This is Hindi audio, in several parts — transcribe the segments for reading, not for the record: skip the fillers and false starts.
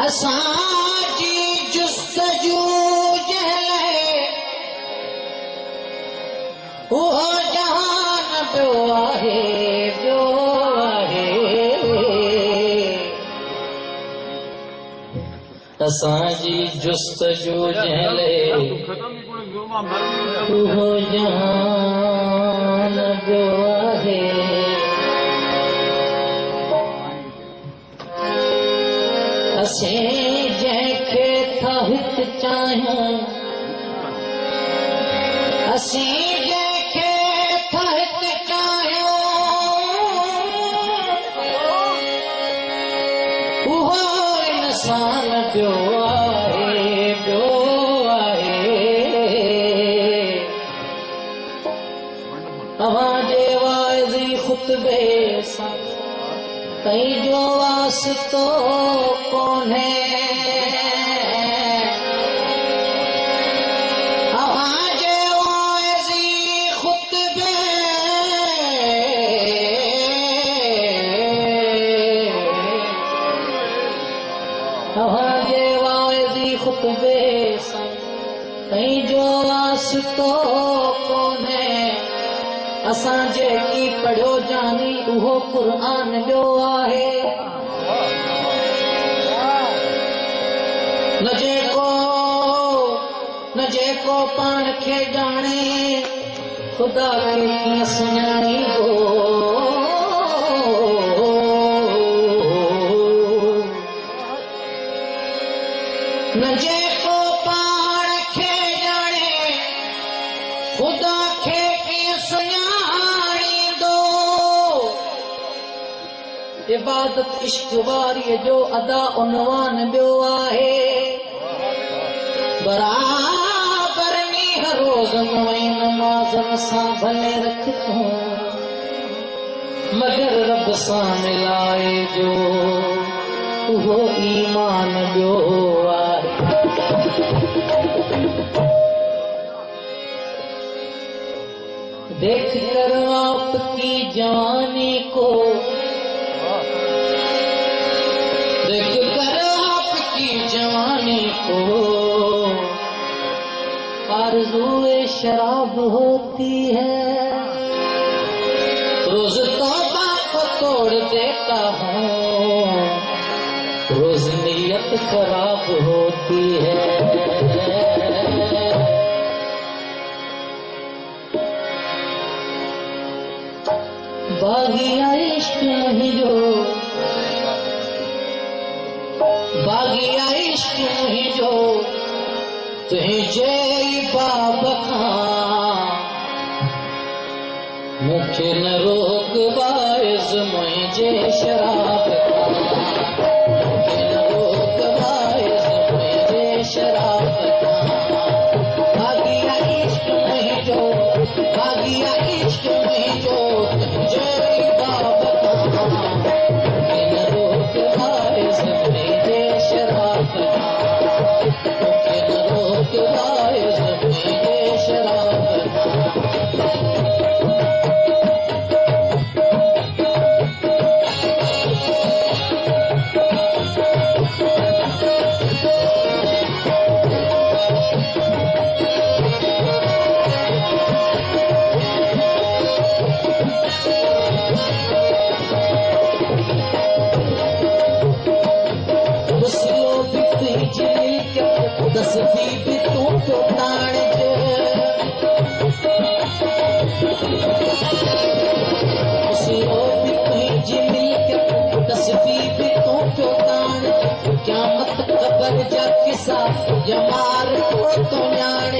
असांजी जुस्तजू जहले उहो जहान पियो आहे असांजी जुस्तजू जहले उहो जहान पियो आहे असीं जंहिंखे था हिकु चाहियूं असीं जंहिंखे था हिकु चाहियूं उहो इंसान पियो आहे तव्हांजे वाइज़ी ख़ुतबे सां पंहिंजो वास्तो कोन्हे तव्हांजे वाइज़ी ख़ुतबे तव्हांजे वाइज़ी ख़ुतबे सां पंहिंजो वास्तो कोन्हे असां जेकी पढ़ियो जानी उहो क़ुरान जो आहे न जेको पाण खे ॼाणे ख़ुदा खे कीअं सुञाणींदो न जेको पाण खे ॼाणे ख़ुदा खे कीअं सुञाणींदो इबादत इश्क वारीअ जो अदा उनवान ॿियो आहे बराबर मींहं रोज़ नवई नमाज़न सां भले रख तूं मगर रब सां मिलाए जो उहो ईमान ॿियो आहे देख कर आपकी जवानी को देख कर आपकी जवानी को आरज़ूए शराब होती है रोज तौबा को तोड़ देता हूँ रोज नीयत खराब होती है बागिया इश्क मुहिंजो बागिया इश्क मुहिंजो तुंहिंजे बाब खां मूंखे न रोक बाइज़ मुंहिंजे शराब खां मूंखे न रोक बाइज़ मुंहिंजे शराब खां बागिया इश्क मुहिंजो बागिया इश्क मुहिंजो तुंहिंजे बाब खां मूंखे न रोक बाइज़ मुंहिंजे शराब खां मूंखे न रोक बाइज़ मुंहिंजे शराब खां तस्वीर भी तू तो ताण जो उसिरो भी तुझी मिल्कियत तस्वीर भी तू तो ताण क़यामत क़बर जा किसा जमार को तो ॼाण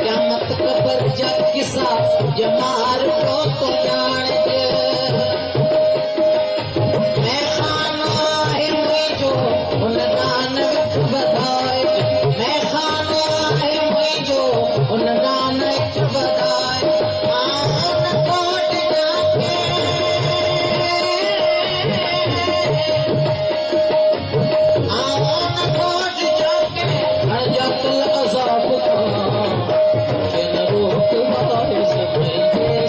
क़यामत क़बर जा किसा जमार को तो ॼाण मैं खाना है मुझो उन दान विच वधाए मैं खाना है मुझो उन दान विच वधाए आन कोट जाके हर जातल अज़ाब खां के न रोक बाइज़ मुंहिंजे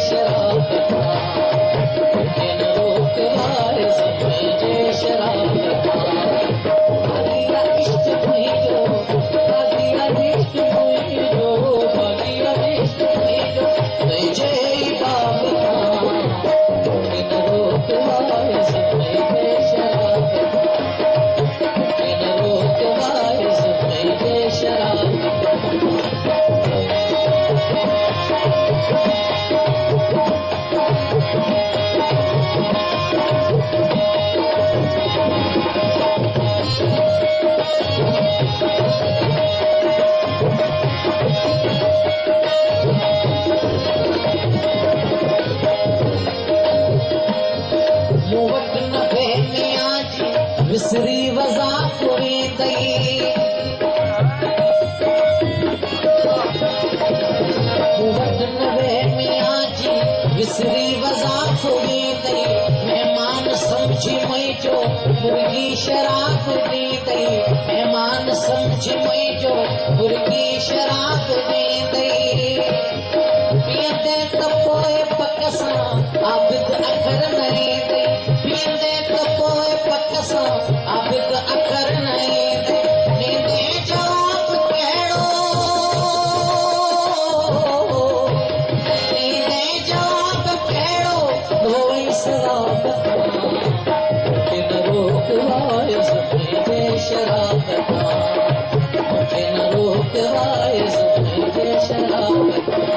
विसरी वज़ाफ़ वेंदई वटि न वेह मियां जी विसरी वज़ाफ़ वेंदई महिमान सम्झी मुंहिंजो मुर्गी शराब ॾींदई महिमान सम्झी मुंहिंजो मुर्गी शराब ॾींदई पीअंदे त पोइ पक सां आबिद अखर न ईंदई पीअंदे त पोइ पक सां आबिद अखर न ईंदई ॾींदे जवाब कहिड़ो ॾींदे जवाब कहिड़ो धोई शराब मूंखे न रोकवाइस मुंहिंजे शराब खां मूंखे न रोकवाइस मुंहिंजे शराब खां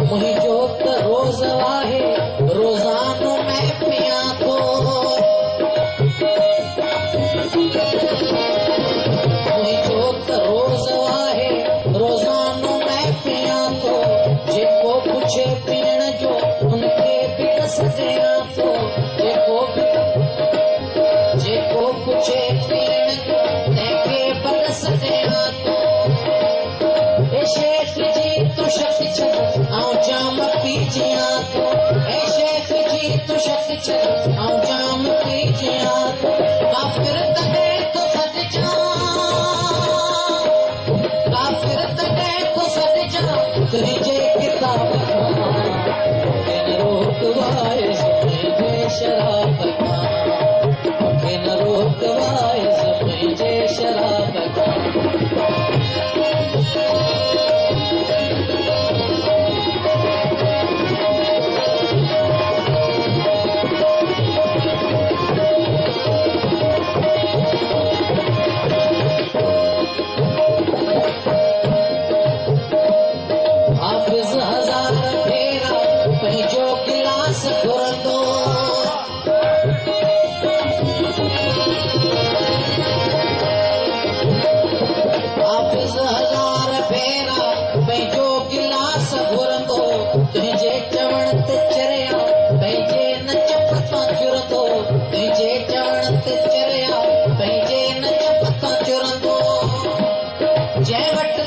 मुंहिंजो त रोज़ आहे रोज़ानो मैं पियां थो मुंहिंजो त रोज़ आहे रोज़ानो मैं पियां थो जेको पुछे पीअण जो हुनखे बि ॾस ॾियां थो जेको पुछे पीअण जो तंहिंखे बि ॾस ॾियां थो हे शेख जी तूं शक छॾ आऊं जाम पीजियां थो हे शेख जी तूं शक छॾ आऊं जाम पीजियां थो काफ़िर तॾहिं थो सॾिजां काफ़िर तॾहिं थो सॾिजां तुंहिंजे किताब खां मूंखे न रोकवाइस मुंहिंजे शराब खां मूंखे न रोकवाइस मुंहिंजे शराब खां हाफ़िज़ हज़ार भेरा पंहिंजो गिलास घुरंदो हाफ़िज़ हज़ार भेरा पंहिंजो गिलास घुरंदो तुंहिंजे चवण ते चरिया पंहिंजे नचप तां चुरंदो तुंहिंजे चवण ते चरिया पंहिंजे नचप तां चुरंदो जंहिं वटि